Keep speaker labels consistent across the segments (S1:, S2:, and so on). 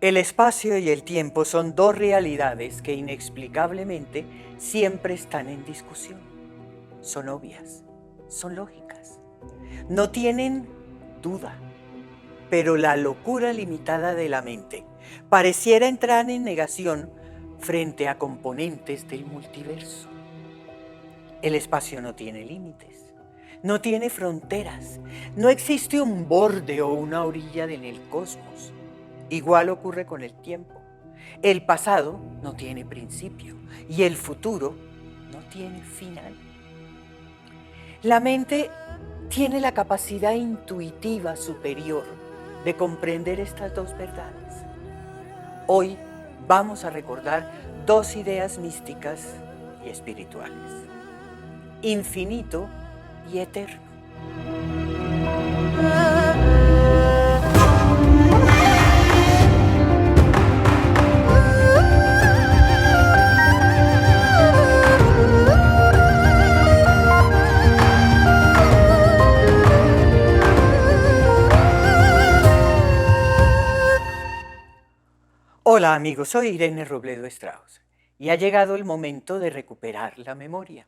S1: El espacio y el tiempo son dos realidades que inexplicablemente siempre están en discusión. Son obvias, son lógicas, no tienen duda, pero la locura limitada de la mente pareciera entrar en negación frente a componentes del multiverso. El espacio no tiene límites, no tiene fronteras, no existe un borde o una orilla en el cosmos. Igual ocurre con el tiempo. El pasado no tiene principio y el futuro no tiene final. La mente tiene la capacidad intuitiva superior de comprender estas dos verdades. Hoy vamos a recordar dos ideas místicas y espirituales: infinito y eterno. Hola amigos, soy Irene Robledo Strauss y ha llegado el momento de recuperar la memoria.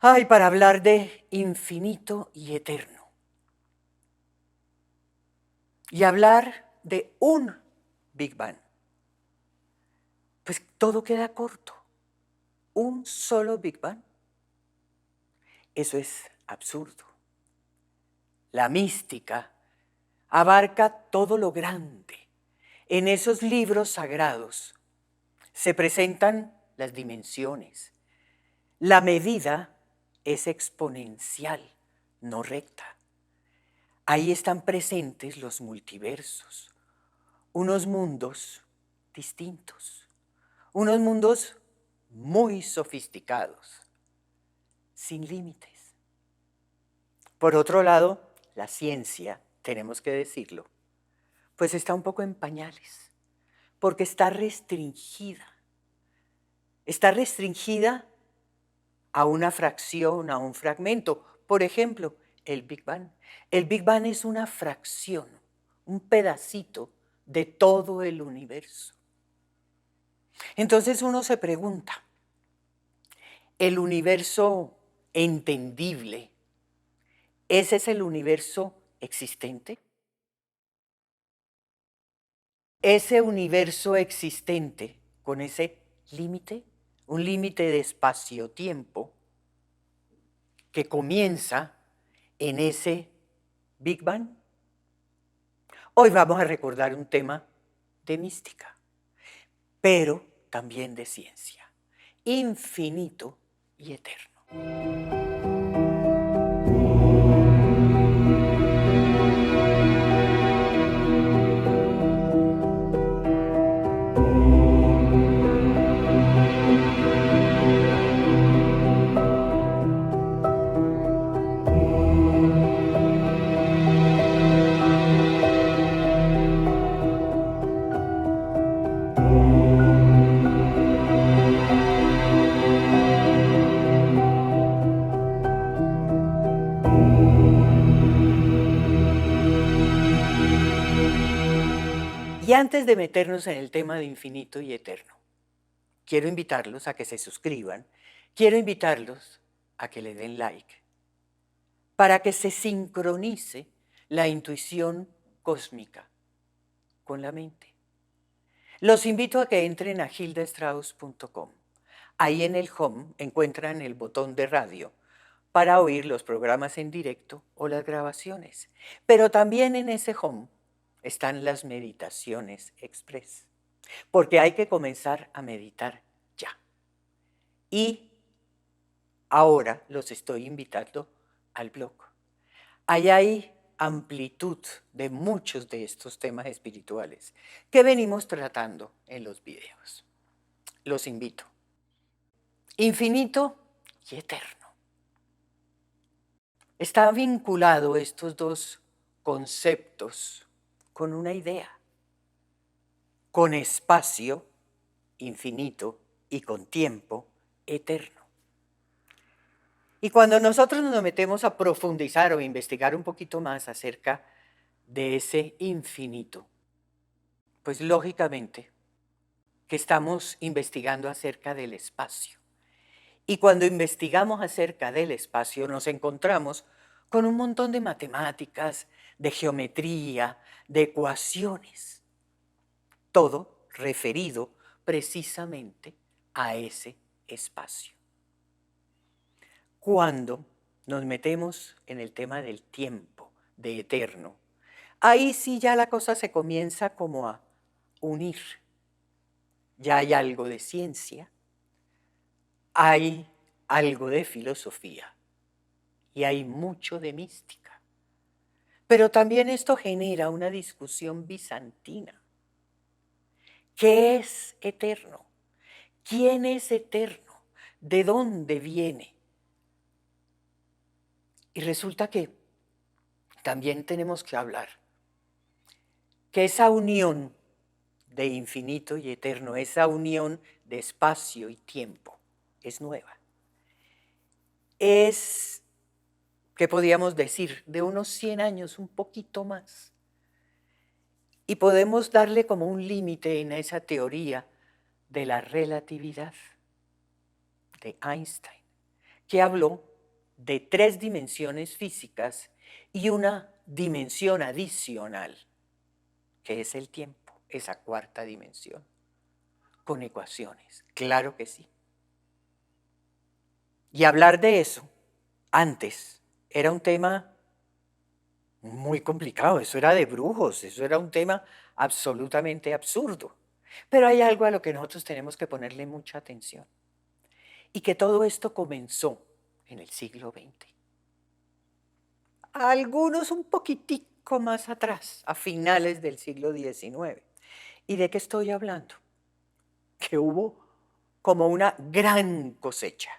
S1: Para hablar de infinito y eterno. Y hablar de un Big Bang. Pues todo queda corto. Un solo Big Bang. Eso es absurdo. La mística abarca todo lo grande. En esos libros sagrados se presentan las dimensiones. La medida es exponencial, no recta. Ahí están presentes los multiversos, unos mundos distintos, unos mundos muy sofisticados, sin límites. Por otro lado, la ciencia, tenemos que decirlo, pues está un poco en pañales, porque está restringida. Está restringida a una fracción, a un fragmento. Por ejemplo, el Big Bang. El Big Bang es una fracción, un pedacito de todo el universo. Entonces uno se pregunta, ¿el universo entendible, ese es el universo existente? Ese universo existente con ese límite, un límite de espacio-tiempo que comienza en ese Big Bang. Hoy vamos a recordar un tema de mística, pero también de ciencia, infinito y eterno. Y antes de meternos en el tema de infinito y eterno, quiero invitarlos a que se suscriban, quiero invitarlos a que le den like, para que se sincronice la intuición cósmica con la mente. Los invito a que entren a hildastrauss.com. Ahí en el home encuentran el botón de radio para oír los programas en directo o las grabaciones. Pero también en ese home están las meditaciones express, porque hay que comenzar a meditar ya. Y ahora los estoy invitando al blog. Ahí hay amplitud de muchos de estos temas espirituales que venimos tratando en los videos. Los invito. Infinito y eterno. Está vinculado estos dos conceptos con una idea, con espacio infinito y con tiempo eterno. Y cuando nosotros nos metemos a profundizar o investigar un poquito más acerca de ese infinito, Pues lógicamente que estamos investigando acerca del espacio. Y cuando investigamos acerca del espacio nos encontramos con un montón de matemáticas, de geometría, de ecuaciones, todo referido precisamente a ese espacio. Cuando nos metemos en el tema del tiempo, de eterno, ahí sí ya la cosa se comienza como a unir. Ya hay algo de ciencia, hay algo de filosofía y hay mucho de mística. Pero también esto genera una discusión bizantina. ¿Qué es eterno? ¿Quién es eterno? ¿De dónde viene? Y resulta que también tenemos que hablar que esa unión de infinito y eterno, esa unión de espacio y tiempo, es nueva. Es, ¿qué podríamos decir? De unos 100 años, un poquito más. Y podemos darle como un límite en esa teoría de la relatividad de Einstein, que habló de 3 dimensiones físicas y una dimensión adicional, que es el tiempo, esa cuarta dimensión, con ecuaciones, claro que sí. Y hablar de eso antes era un tema muy complicado, eso era de brujos, eso era un tema absolutamente absurdo. Pero hay algo a lo que nosotros tenemos que ponerle mucha atención. Y que todo esto comenzó en el siglo XX. Algunos un poquitico más atrás, a finales del siglo XIX. ¿Y de qué estoy hablando? Que hubo como una gran cosecha,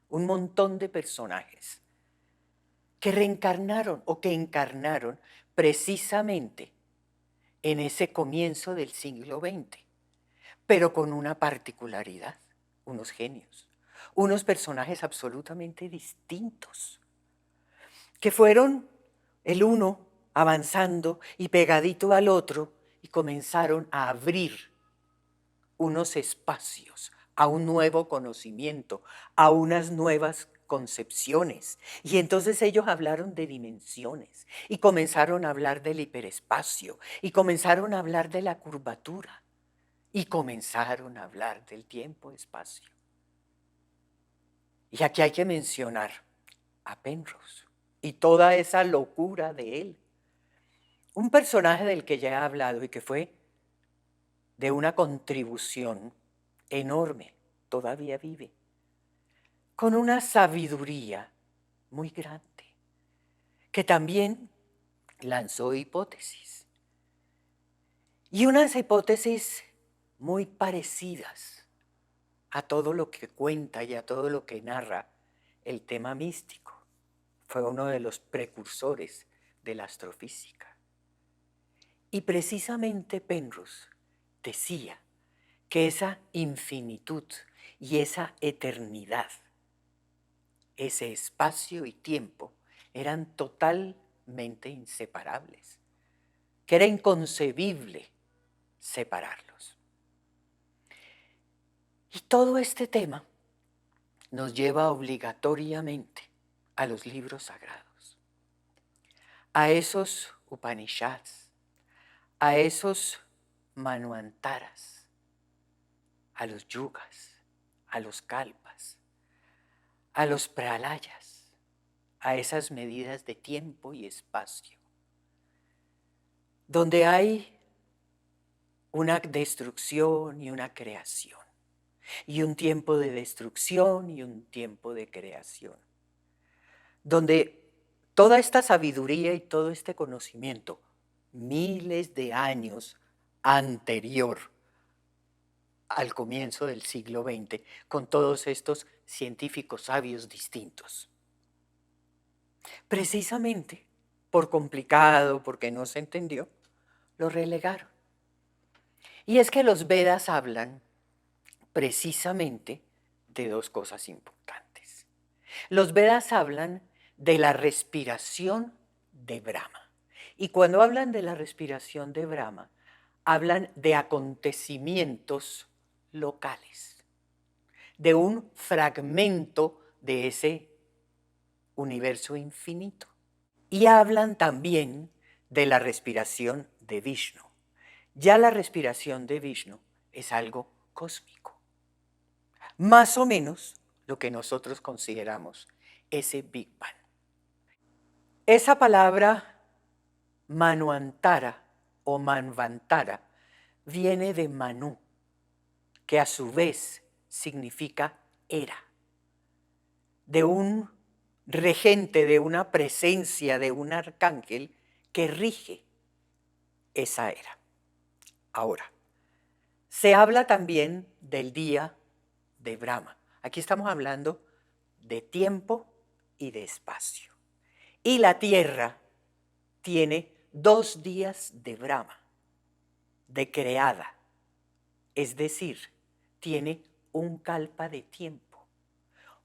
S1: un montón de personajes que reencarnaron o que encarnaron precisamente en ese comienzo del siglo XX, pero con una particularidad, unos genios, unos personajes absolutamente distintos, que fueron el uno avanzando y pegadito al otro y comenzaron a abrir unos espacios a un nuevo conocimiento, a unas nuevas concepciones. Y entonces ellos hablaron de dimensiones y comenzaron a hablar del hiperespacio y comenzaron a hablar de la curvatura y comenzaron a hablar del tiempo-espacio. Y aquí hay que mencionar a Penrose y toda esa locura de él. Un personaje del que ya he hablado y que fue de una contribución enorme, todavía vive, con una sabiduría muy grande, que también lanzó hipótesis. Y unas hipótesis muy parecidas a todo lo que cuenta y a todo lo que narra el tema místico. Fue uno de los precursores de la astrofísica. Y precisamente Penrose decía que esa infinitud y esa eternidad, ese espacio y tiempo, eran totalmente inseparables, que era inconcebible separarlos. Y todo este tema nos lleva obligatoriamente a los libros sagrados, a esos Upanishads, a esos Manvantaras, a los yugas, a los kalpas, a los pralayas, a esas medidas de tiempo y espacio, donde hay una destrucción y una creación, y un tiempo de destrucción y un tiempo de creación, donde toda esta sabiduría y todo este conocimiento, miles de años anterior al comienzo del siglo XX, con todos estos científicos sabios distintos. Precisamente por complicado, porque no se entendió, lo relegaron. Y es que los Vedas hablan precisamente de dos cosas importantes. Los Vedas hablan de la respiración de Brahma. Y cuando hablan de la respiración de Brahma, hablan de acontecimientos locales, de un fragmento de ese universo infinito. Y hablan también de la respiración de Vishnu. Ya la respiración de Vishnu es algo cósmico, más o menos lo que nosotros consideramos ese Big Bang. Esa palabra Manvantara o Manvantara viene de Manu, que a su vez significa era, de un regente, de una presencia, de un arcángel que rige esa era. Ahora, se habla también del día de Brahma. Aquí estamos hablando de tiempo y de espacio. Y la Tierra tiene 2 días de Brahma, de creada, es decir, tiene un kalpa de tiempo.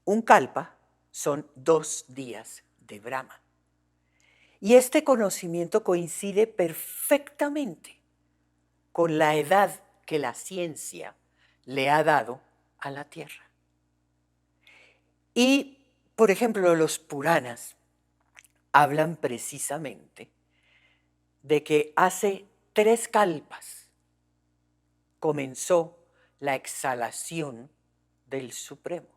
S1: Un kalpa son 2 días de Brahma. Y este conocimiento coincide perfectamente con la edad que la ciencia le ha dado a la Tierra. Y, por ejemplo, los Puranas hablan precisamente de que hace 3 kalpas comenzó la exhalación del Supremo,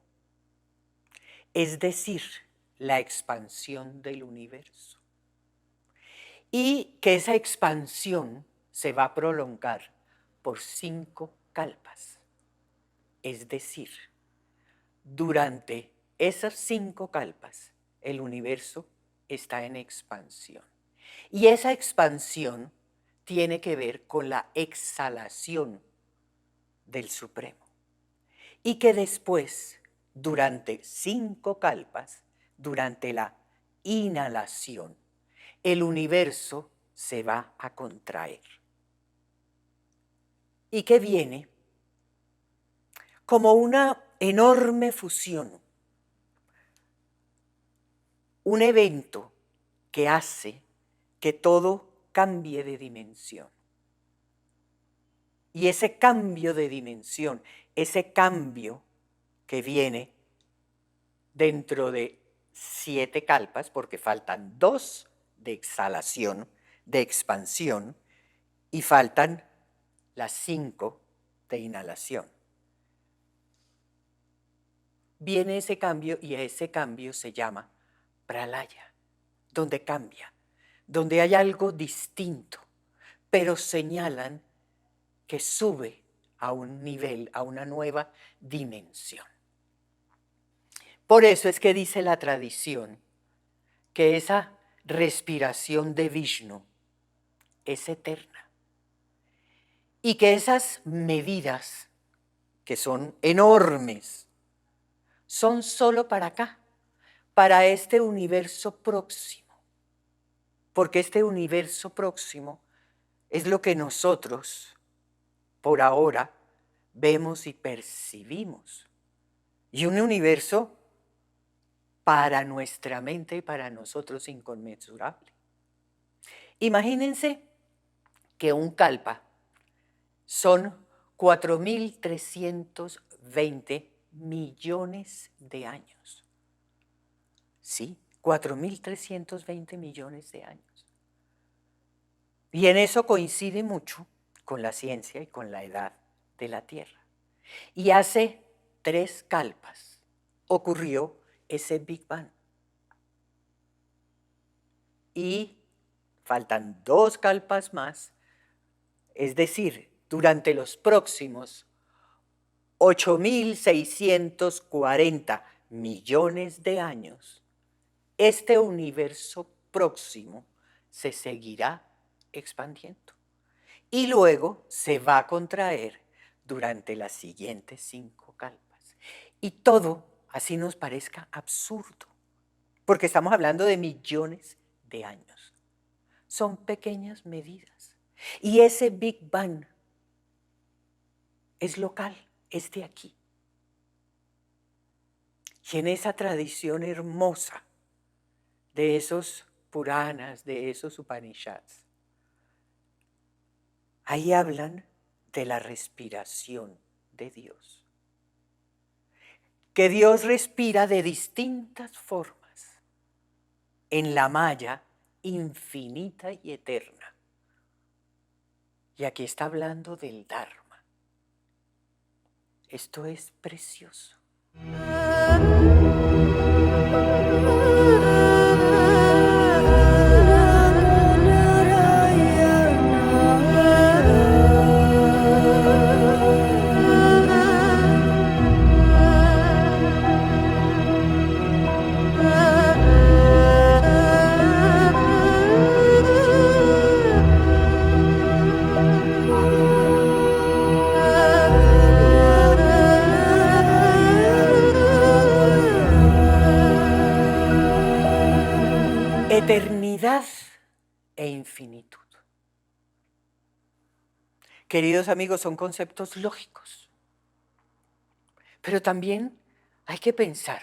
S1: es decir, la expansión del universo. Y que esa expansión se va a prolongar por 5 kalpas, es decir, durante esas 5 kalpas el universo está en expansión. Y esa expansión tiene que ver con la exhalación del Supremo. Y que después, durante 5 kalpas, durante la inhalación, el universo se va a contraer. Y que viene como una enorme fusión, un evento que hace que todo cambie de dimensión. Y ese cambio de dimensión, ese cambio que viene dentro de 7 kalpas, porque faltan 2 de exhalación, de expansión, y faltan las 5 de inhalación. Viene ese cambio y a ese cambio se llama pralaya, donde cambia, donde hay algo distinto, pero señalan que sube a un nivel, a una nueva dimensión. Por eso es que dice la tradición que esa respiración de Vishnu es eterna y que esas medidas, que son enormes, son solo para acá, para este universo próximo, porque este universo próximo es lo que nosotros, por ahora, vemos y percibimos. Y un universo para nuestra mente y para nosotros inconmensurable. Imagínense que un kalpa son 4.320 millones de años. Sí, 4.320 millones de años. Y en eso coincide mucho con la ciencia y con la edad de la Tierra. Y hace 3 kalpas ocurrió ese Big Bang. Y faltan 2 kalpas más, es decir, durante los próximos 8.640 millones de años, este universo próximo se seguirá expandiendo y luego se va a contraer durante las siguientes 5 kalpas. Y todo, así nos parezca absurdo, porque estamos hablando de millones de años. Son pequeñas medidas. Y ese Big Bang es local, es de aquí. Y en esa tradición hermosa de esos Puranas, de esos Upanishads, Ahí hablan de la respiración de Dios. Que Dios respira de distintas formas en la malla infinita y eterna. Y aquí está hablando del Dharma. Esto es precioso. Eternidad e infinitud. Queridos amigos, son conceptos lógicos, pero también hay que pensar.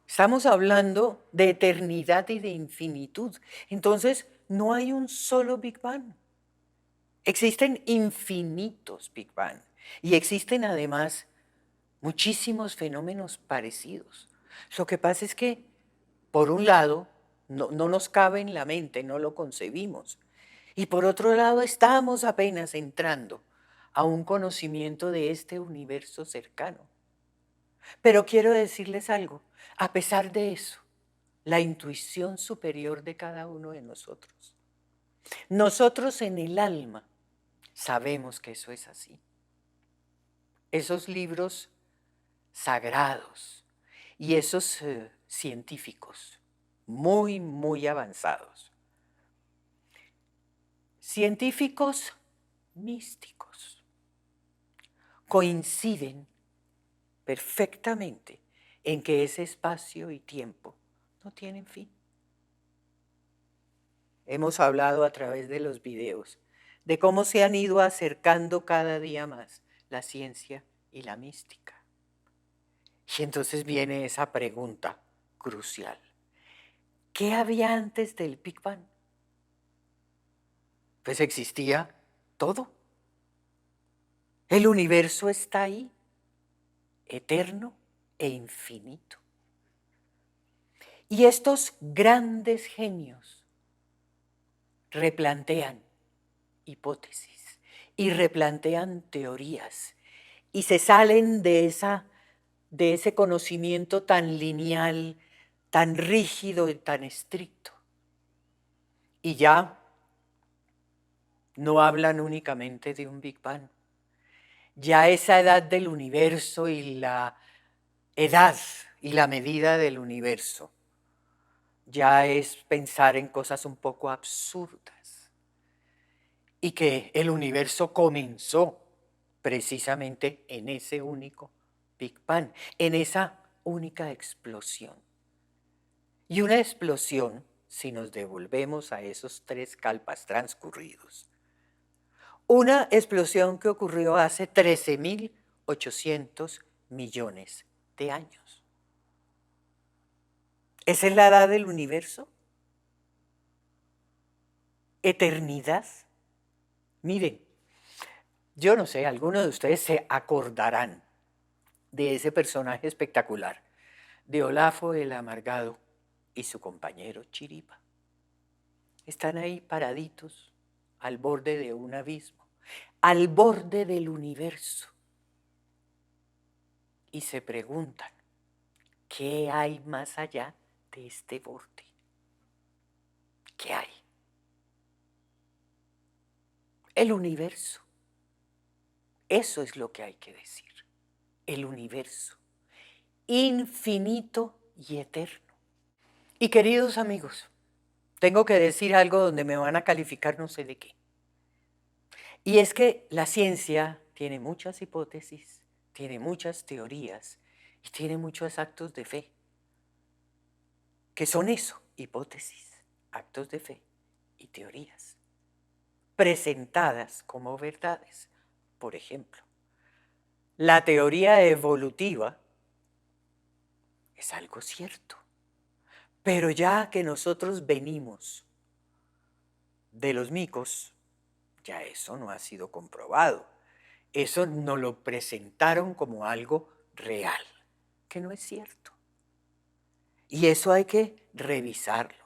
S1: Estamos hablando de eternidad y de infinitud. Entonces, no hay un solo Big Bang. Existen infinitos Big Bang y existen además muchísimos fenómenos parecidos. Lo que pasa es que, por un lado, no nos cabe en la mente, no lo concebimos. Y por otro lado, estamos apenas entrando a un conocimiento de este universo cercano. Pero quiero decirles algo, a pesar de eso, la intuición superior de cada uno de nosotros en el alma sabemos que eso es así. Esos libros sagrados y esos científicos muy, muy avanzados, científicos místicos, coinciden perfectamente en que ese espacio y tiempo no tienen fin. Hemos hablado a través de los videos de cómo se han ido acercando cada día más la ciencia y la mística. Y entonces viene esa pregunta crucial. ¿Qué había antes del Big Bang? Pues existía todo. El universo está ahí, eterno e infinito. Y estos grandes genios replantean hipótesis y replantean teorías y se salen de ese conocimiento tan lineal, tan rígido y tan estricto. Y ya no hablan únicamente de un Big Bang. Ya esa edad del universo y la edad y la medida del universo ya es pensar en cosas un poco absurdas. Y que el universo comenzó precisamente en ese único Big Bang, en esa única explosión. Y una explosión, si nos devolvemos a esos 3 kalpas transcurridos, una explosión que ocurrió hace 13.800 millones de años. ¿Esa es la edad del universo? ¿Eternidad? Miren, yo no sé, algunos de ustedes se acordarán de ese personaje espectacular, de Olafo el Amargado y su compañero Chiripa. Están ahí paraditos al borde de un abismo, al borde del universo. Y se preguntan, ¿qué hay más allá de este borde? ¿Qué hay? El universo. Eso es lo que hay que decir. El universo. Infinito y eterno. Y queridos amigos, tengo que decir algo donde me van a calificar no sé de qué. Y es que la ciencia tiene muchas hipótesis, tiene muchas teorías y tiene muchos actos de fe. ¿Qué son eso? Hipótesis, actos de fe y teorías presentadas como verdades. Por ejemplo, la teoría evolutiva es algo cierto, pero ya que nosotros venimos de los micos, ya eso no ha sido comprobado. Eso nos lo presentaron como algo real, que no es cierto. Y eso hay que revisarlo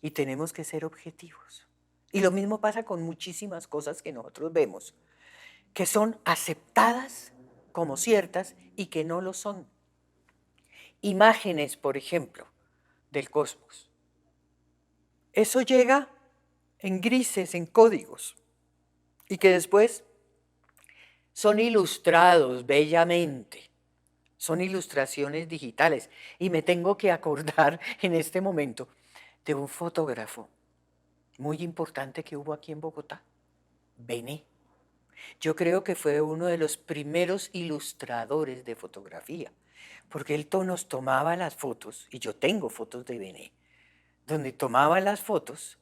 S1: y tenemos que ser objetivos. Y lo mismo pasa con muchísimas cosas que nosotros vemos, que son aceptadas como ciertas y que no lo son. Imágenes, por ejemplo, del cosmos. Eso llega en grises, en códigos, y que después son ilustrados bellamente. Son ilustraciones digitales. Y me tengo que acordar en este momento de un fotógrafo muy importante que hubo aquí en Bogotá, Bené. Yo creo que fue uno de los primeros ilustradores de fotografía, porque él nos tomaba las fotos, y yo tengo fotos de Bené, donde tomaba las fotos,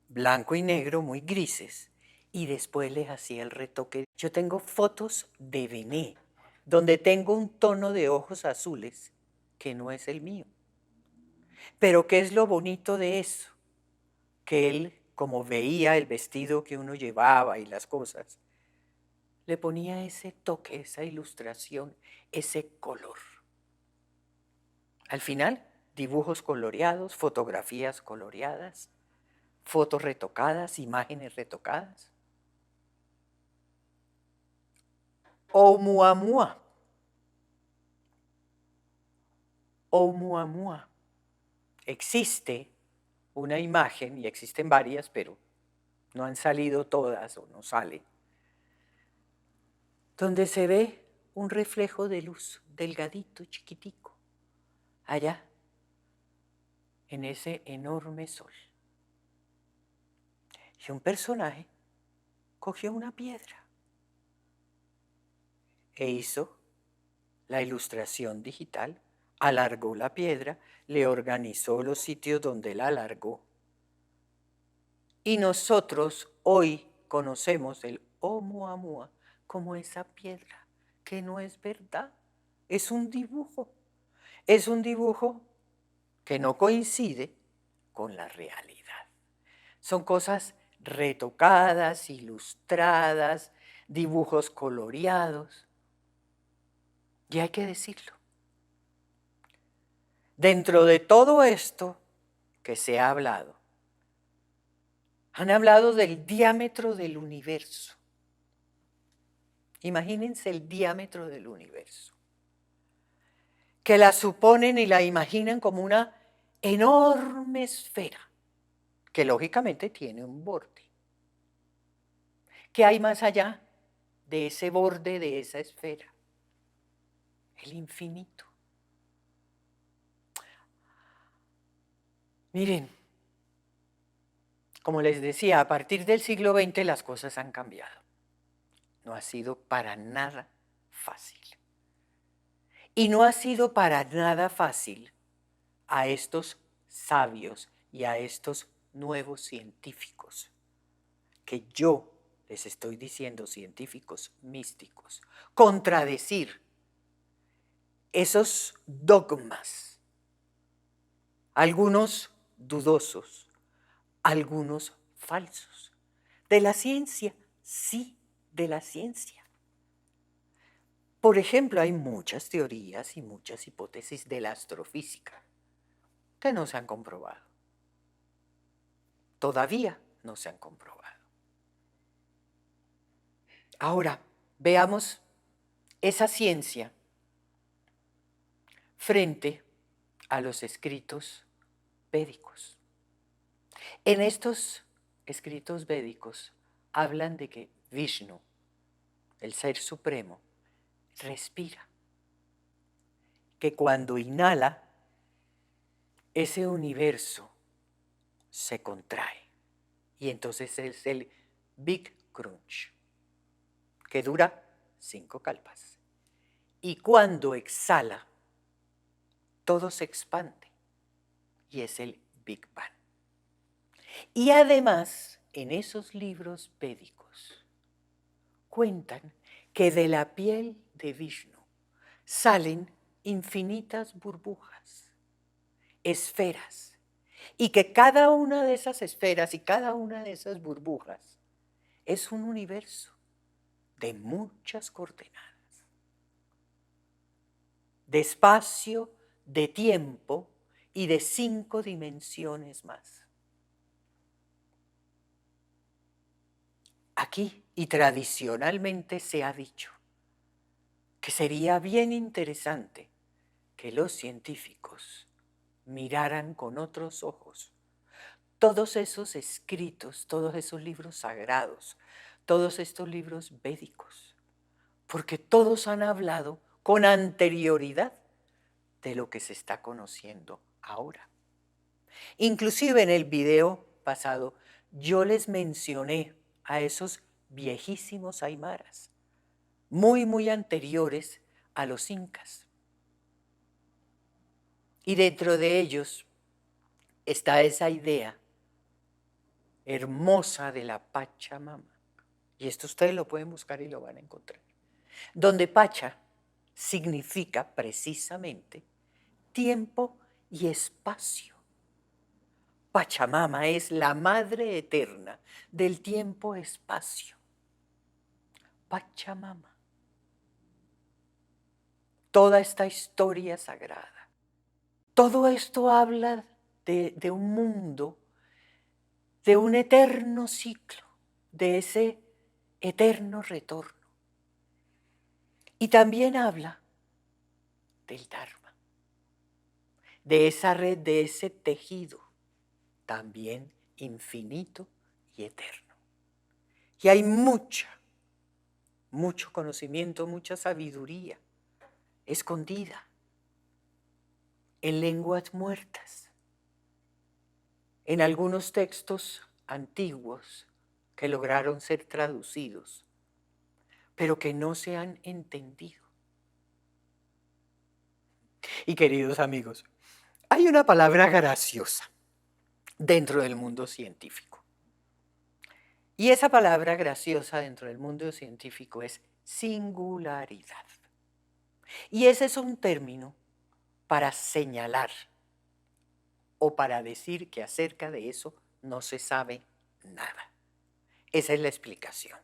S1: blanco y negro, muy grises, y después les hacía el retoque. Yo tengo fotos de Bené, donde tengo un tono de ojos azules que no es el mío. Pero ¿qué es lo bonito de eso? Que él, como veía el vestido que uno llevaba y las cosas, le ponía ese toque, esa ilustración, ese color. Al final, dibujos coloreados, fotografías coloreadas, fotos retocadas, imágenes retocadas. Oumuamua. Oumuamua. Existe una imagen, y existen varias, pero no han salido todas o no salen, donde se ve un reflejo de luz, delgadito, chiquitico, allá, en ese enorme sol. Y un personaje cogió una piedra e hizo la ilustración digital, alargó la piedra, le organizó los sitios donde la alargó. Y nosotros hoy conocemos el Oumuamua como esa piedra, que no es verdad, es un dibujo. Es un dibujo que no coincide con la realidad. Son cosas retocadas, ilustradas, dibujos coloreados. Y hay que decirlo. Dentro de todo esto que se ha hablado, han hablado del diámetro del universo. Imagínense el diámetro del universo, que la suponen y la imaginan como una enorme esfera, que lógicamente tiene un borde. ¿Qué hay más allá de ese borde, de esa esfera? El infinito. Miren, como les decía, a partir del siglo XX las cosas han cambiado. No ha sido para nada fácil. Y no ha sido para nada fácil a estos sabios y a estos nuevos científicos, que yo les estoy diciendo científicos místicos, contradecir esos dogmas, algunos dudosos, algunos falsos, de la ciencia, sí, de la ciencia. Por ejemplo, hay muchas teorías y muchas hipótesis de la astrofísica que no se han comprobado. Todavía no se han comprobado. Ahora, veamos esa ciencia frente a los escritos védicos. En estos escritos védicos hablan de que Vishnu, el Ser Supremo, respira, que cuando inhala, ese universo se contrae y entonces es el Big Crunch, que dura 5 kalpas. Y cuando exhala, todo se expande y es el Big Bang. Y además, en esos libros védicos cuentan que de la piel de Vishnu salen infinitas burbujas, esferas, y que cada una de esas esferas y cada una de esas burbujas es un universo de muchas coordenadas, de espacio, de tiempo y de 5 dimensiones más. Aquí, y tradicionalmente se ha dicho, que sería bien interesante que los científicos miraran con otros ojos todos esos escritos, todos esos libros sagrados, todos estos libros védicos, porque todos han hablado con anterioridad de lo que se está conociendo ahora. Inclusive en el video pasado yo les mencioné a esos viejísimos aymaras, muy anteriores a los incas. Y dentro de ellos está esa idea hermosa de la Pachamama. Y esto ustedes lo pueden buscar y lo van a encontrar. Donde Pacha significa precisamente tiempo y espacio. Pachamama es la madre eterna del tiempo-espacio. Pachamama. Toda esta historia sagrada. Todo esto habla de un mundo, de un eterno ciclo, de ese eterno retorno. Y también habla del Dharma, de esa red, de ese tejido, también infinito y eterno. Y hay mucho conocimiento, mucha sabiduría escondida en lenguas muertas, en algunos textos antiguos que lograron ser traducidos, pero que no se han entendido. Y queridos amigos, hay una palabra graciosa dentro del mundo científico. Y esa palabra graciosa dentro del mundo científico es singularidad. Y ese es un término para señalar o para decir que acerca de eso no se sabe nada. Esa es la explicación.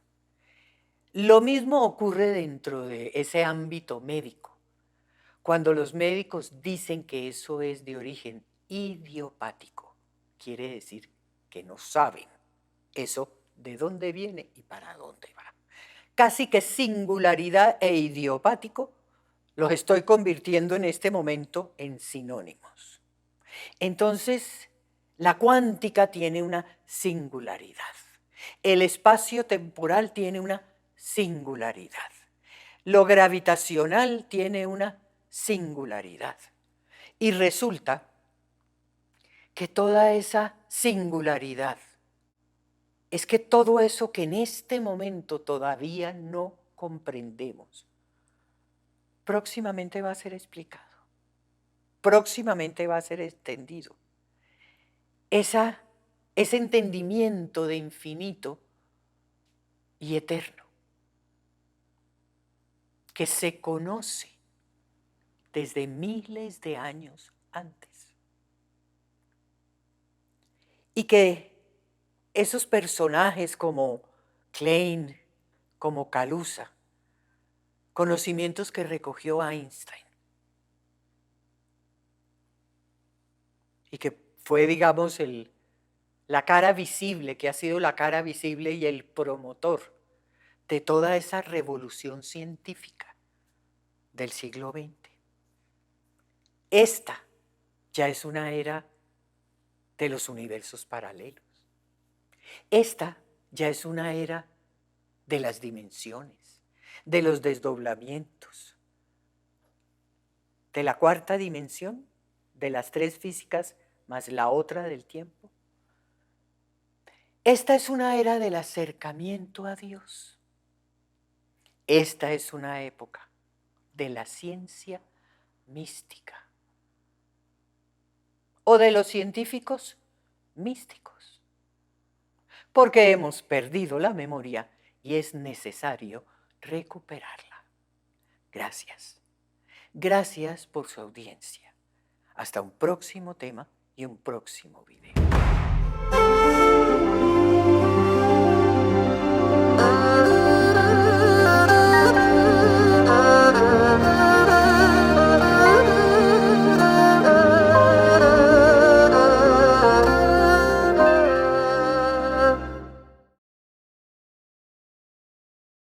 S1: Lo mismo ocurre dentro de ese ámbito médico. Cuando los médicos dicen que eso es de origen idiopático, quiere decir que no saben eso de dónde viene y para dónde va. Casi que singularidad e idiopático los estoy convirtiendo en este momento en sinónimos. Entonces, la cuántica tiene una singularidad. El espacio temporal tiene una singularidad. Lo gravitacional tiene una singularidad. Y resulta que toda esa singularidad es que todo eso que en este momento todavía no comprendemos, próximamente va a ser explicado, próximamente va a ser extendido. Ese entendimiento de infinito y eterno que se conoce desde miles de años antes. Y que esos personajes como Klein, como Kaluza, conocimientos que recogió Einstein y que fue, digamos, la cara visible, que ha sido la cara visible y el promotor de toda esa revolución científica del siglo XX. Esta ya es una era de los universos paralelos. Esta ya es una era de las dimensiones, de los desdoblamientos, de la cuarta dimensión, de las 3 físicas más la otra del tiempo. Esta es una era del acercamiento a Dios. Esta es una época de la ciencia mística o de los científicos místicos, porque hemos perdido la memoria y es necesario recuperarla. Gracias. Gracias por su audiencia. Hasta un próximo tema y un próximo video.